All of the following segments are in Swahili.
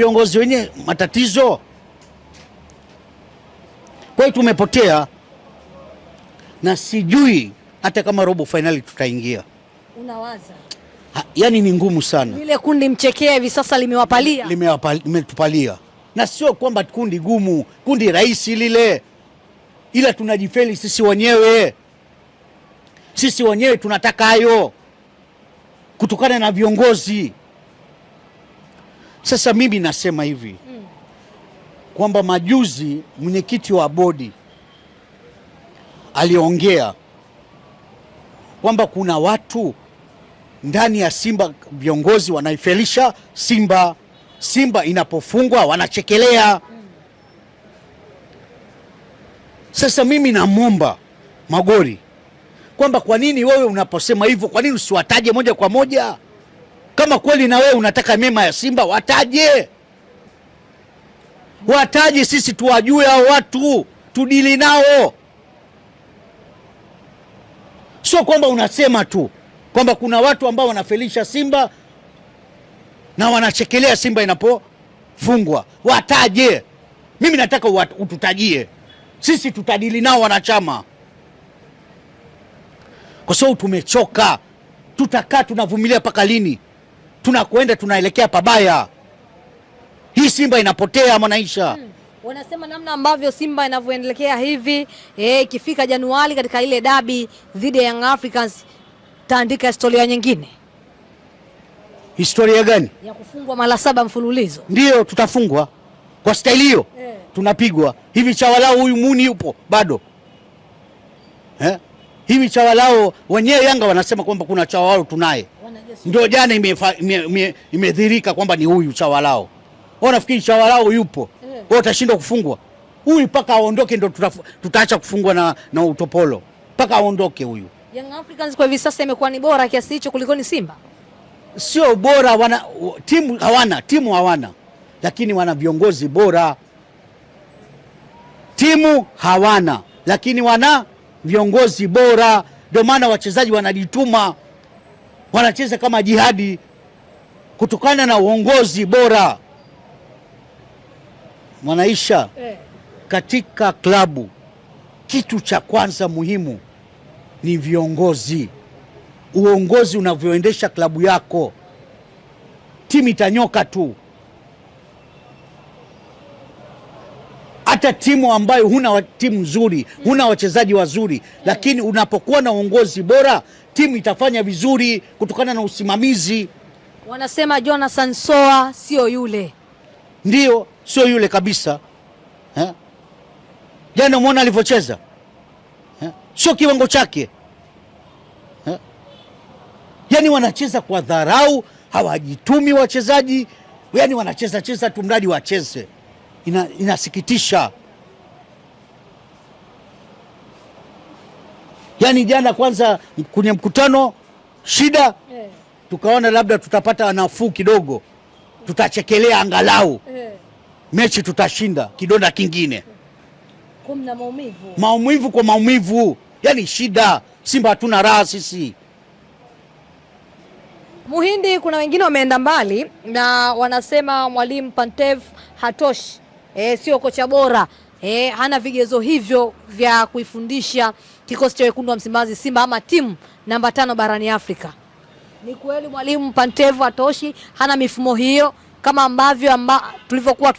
Viongozi wenye matatizo. Kwa hiyo tumepotea na sijui hata kama robo finali tutaingia. Unawaza? Yani ni ngumu sana. Ile kundi mchekea hivi sasa limewapalia. Limetupalia. Na sio kwamba kundi gumu, kundi rahisi lile. Ila tunajifeli sisi wenyewe. Sisi wenyewe tunataka hayo kutokana na viongozi. Sasa mimi nasema hivi kwamba majuzi mwenyekiti wa bodi aliongea kwamba kuna watu ndani ya Simba, viongozi wanaifelisha Simba. Simba inapofungwa wanachekelea. Sasa mimi namwomba Magori kwamba kwa nini wewe unaposema hivyo, kwa nini usiwataje moja kwa moja? Kama kweli na wewe unataka mema ya Simba, wataje. Wataje, sisi tuwajue hao watu, tudili nao. Sio kwamba unasema tu kwamba kuna watu ambao wanafelisha Simba na wanachekelea Simba inapofungwa. Wataje. Mimi nataka ututajie. Sisi tutadili nao wanachama. Kwa sababu tumechoka. Tutakaa tunavumilia paka lini? Tunakwenda tunaelekea pabaya. Hii Simba inapotea Mwanaisha. Wanasema namna ambavyo Simba inavyoendelea hivi, ikifika Januari katika ile dabi dhidi ya Young Africans taandika historia nyingine. Historia gani? Ya kufungwa mara 7 mfululizo. Ndio, tutafungwa. Kwa staili hiyo tunapigwa. Hivi Chawalao huyu Muni yupo bado? Hivi Chawalao wenyewe Yanga wanasema kwamba kuna Chawalao tunaye. Ndio jana imedhirika kwamba ni huyu Chawalao. Wao nafikiri Chawalao yupo. Wao utashindwa kufungwa. Huyu paka aondoke ndio tutaacha kufungwa na utopolo. Paka aondoke huyu. Young Africans kwa hivi sasa imekuwa ni bora kiasi hicho kuliko ni Simba. Sio bora, timu hawana. Lakini wana viongozi bora. Timu hawana, lakini wana viongozi bora. Ndio maana wachezaji wanajituma. Wanacheza kama jihadi kutokana na uongozi bora. Mwanaisha, katika klabu kitu cha kwanza muhimu ni viongozi. Uongozi unavyoendesha klabu yako, timu itanyoka tu. Hata timu ambayo huna timu nzuri, huna wachezaji wazuri, lakini unapokuwa na uongozi bora, timu itafanya vizuri kutokana na usimamizi. Wanasema Jonathan Soa sio yule. Ndio, sio yule kabisa. Jana umeona alivyocheza? Sio kiwango chake. Yaani wanacheza kwa dharau, hawajitumi wachezaji. Yaani wanacheza tu mradi wacheze. Inasikitisha. Yaani jana kwanza kwenye mkutano shida, tukaona labda tutapata nafuu kidogo. Tutachekelea angalau. Mechi tutashinda, kidonda kingine. Kumna maumivu. Maumivu kwa maumivu. Yaani shida. Simba hatuna raha sisi. Muhindi, kuna wengine wameenda mbali na wanasema Mwalimu Pantev hatoshi. Sio kocha bora. Hana vigezo hivyo vya kuifundisha kikosi cha wekundu wa Msimbazi Simba ama timu namba 5 barani Afrika. Ni kweli Mwalimu Pantev hatoshi, hana mifumo hiyo kama ambavyo tulivyokuwa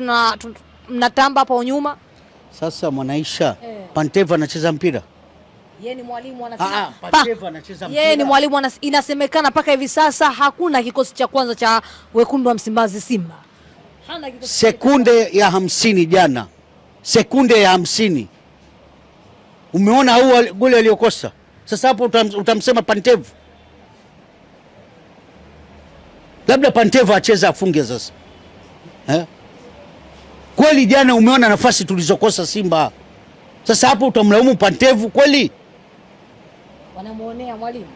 tunatamba hapo nyuma? Sasa Mwanaisha, Pantev anacheza mpira. Yeye ni mwalimu anasema. Pantev anacheza mpira. Yeye ni mwalimu inasemekana paka hivi sasa hakuna kikosi cha kwanza cha wekundu wa Msimbazi Simba. Hana kikosi. Sekunde ya 50 jana. Sekunde ya 50. Umeona huu goli aliokosa? Sasa hapo utamsema Pantev? Labda Pantev acheza afunge sasa. Kweli jana umeona nafasi tulizokosa Simba. Sasa hapo utamlaumu Pantev kweli? Wanamuonea mwalimu.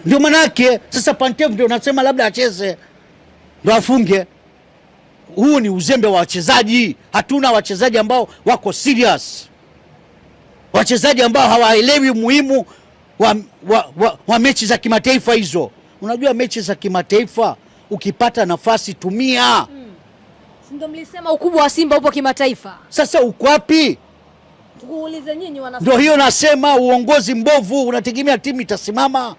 Ndio manake sasa Pantev ndio unasema labda acheze ndio afunge. Huu ni uzembe wa wachezaji. Hatuna wachezaji ambao wako serious. Wachezaji ambao hawaelewi muhimu wa mechi za kimataifa hizo. Unajua mechi za kimataifa ukipata nafasi tumia. Si ndio mlisema ukubwa wa Simba upo kimataifa? Sasa uko wapi? Tukuulize nyinyi wana. Ndio hiyo nasema, uongozi mbovu, unategemea timu itasimama?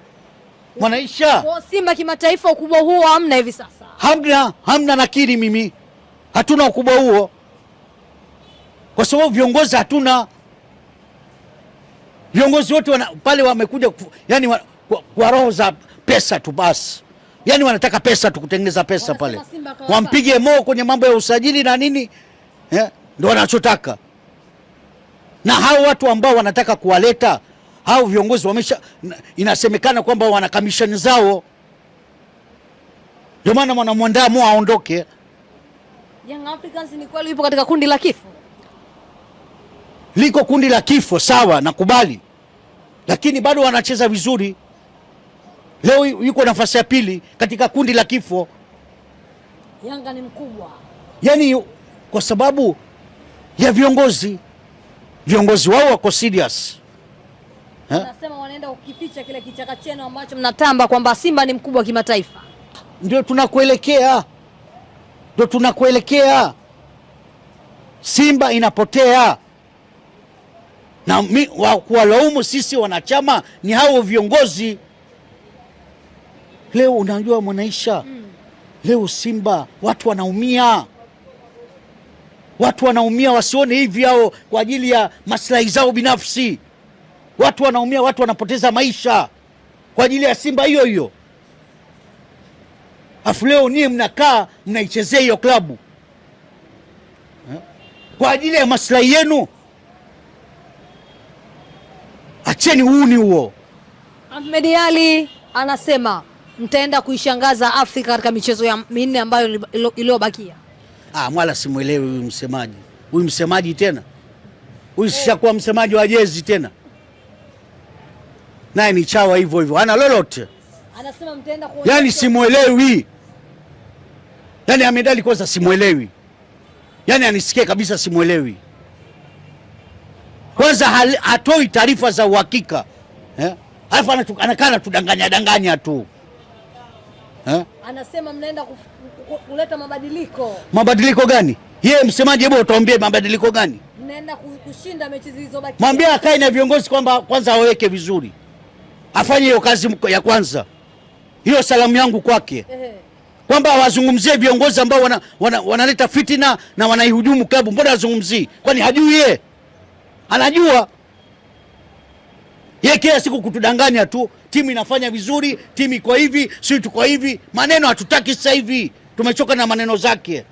Mwanaisha, Kwa Simba kimataifa ukubwa huo hamna hivi sasa. Hamna nakiri mimi. Hatuna ukubwa huo. Kwa sababu viongozi hatuna. Viongozi wote pale wamekuja yani kwa roho za pesa tu basi. Yani wanataka pesa tu, kutengeneza pesa pale. Wampige Mo kwenye mambo ya usajili na nini. Ndio wanachotaka. Na hao watu ambao wanataka kuwaleta hao viongozi inasemekana kwamba wana kamishani zao. Ndio maana wanamwandaa Mo aondoke. Young Africans ni kweli ipo katika kundi la kifo. Liko kundi la kifo, sawa, nakubali. Lakini bado wanacheza vizuri. Leo yuko nafasi ya pili katika kundi la kifo. Yanga ni mkubwa. Yani kwa sababu ya viongozi. Viongozi wao wako serious. Nasema wanaenda ukificha kile kichaka chenu ambacho mnatamba kwamba Simba ni mkubwa kimataifa. Ndio tunakuelekea. Simba inapotea. Na kuwalaumu sisi wanachama ni hao viongozi. Leo unajua Mwanaisha, leo Simba watu wanaumia. Watu wanaumia, wasione hivi hao kwa ajili ya maslahi zao binafsi. Watu wanaumia, watu wanapoteza maisha kwa ajili ya Simba hiyo hiyo. Afu leo nyie mnakaa mnaichezea hiyo klabu kwa ajili ya maslahi yenu. Acheni uuni huo. Ahmed Ally anasema mtaenda kuishangaza Afrika katika michezo ya minne ambayo iliyobakia. Mwala simuelewi huyu msemaji. Huyu msemaji tena. Huyu sishakuwa msemaji wa jezi tena. Naye ni chawa hivyo hivyo. Hana lolote. Anasema mtaenda yani simuelewi. Yani Ahmed Ally kwanza simuelewi. Yani anisikie kabisa simuelewi. Kwanza hatoi taarifa za uhakika. Alafu anakaa tudanganya tu. Anasema mnaenda kuleta mabadiliko. Mabadiliko gani? Yeye msemaji, hebu utaambie mabadiliko gani? Mnaenda kushinda mechi zilizobaki. Mwambie akae na viongozi kwamba kwanza aweke vizuri. Afanye hiyo kazi ya kwanza. Hiyo salamu yangu kwake. Kwamba wazungumzie viongozi ambao wanaleta fitina na wanaihujumu klabu. Mbona wazungumzie? Kwani hajui yeye? Anajua. Yeye kila siku kutudanganya tu, timu inafanya vizuri, timu iko hivi, sisi tuko hivi. Maneno hatutaki sasa hivi. Tumechoka na maneno zake.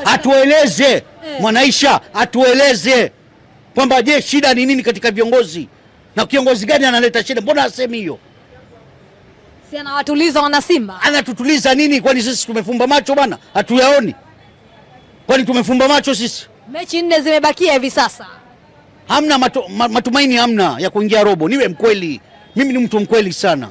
Atueleze Mwanaisha, atueleze kwamba je, shida ni nini katika viongozi? Na kiongozi gani analeta shida? Mbona asemi hiyo? Si anawatuliza wana Simba. Anatutuliza nini? Kwani sisi tumefumba macho bwana? Hatuyaoni? Kwani tumefumba macho sisi? Mechi 4 zimebakia hivi sasa. Hamna matumaini, hamna ya kuingia robo. Niwe mkweli. Mimi ni mtu mkweli sana.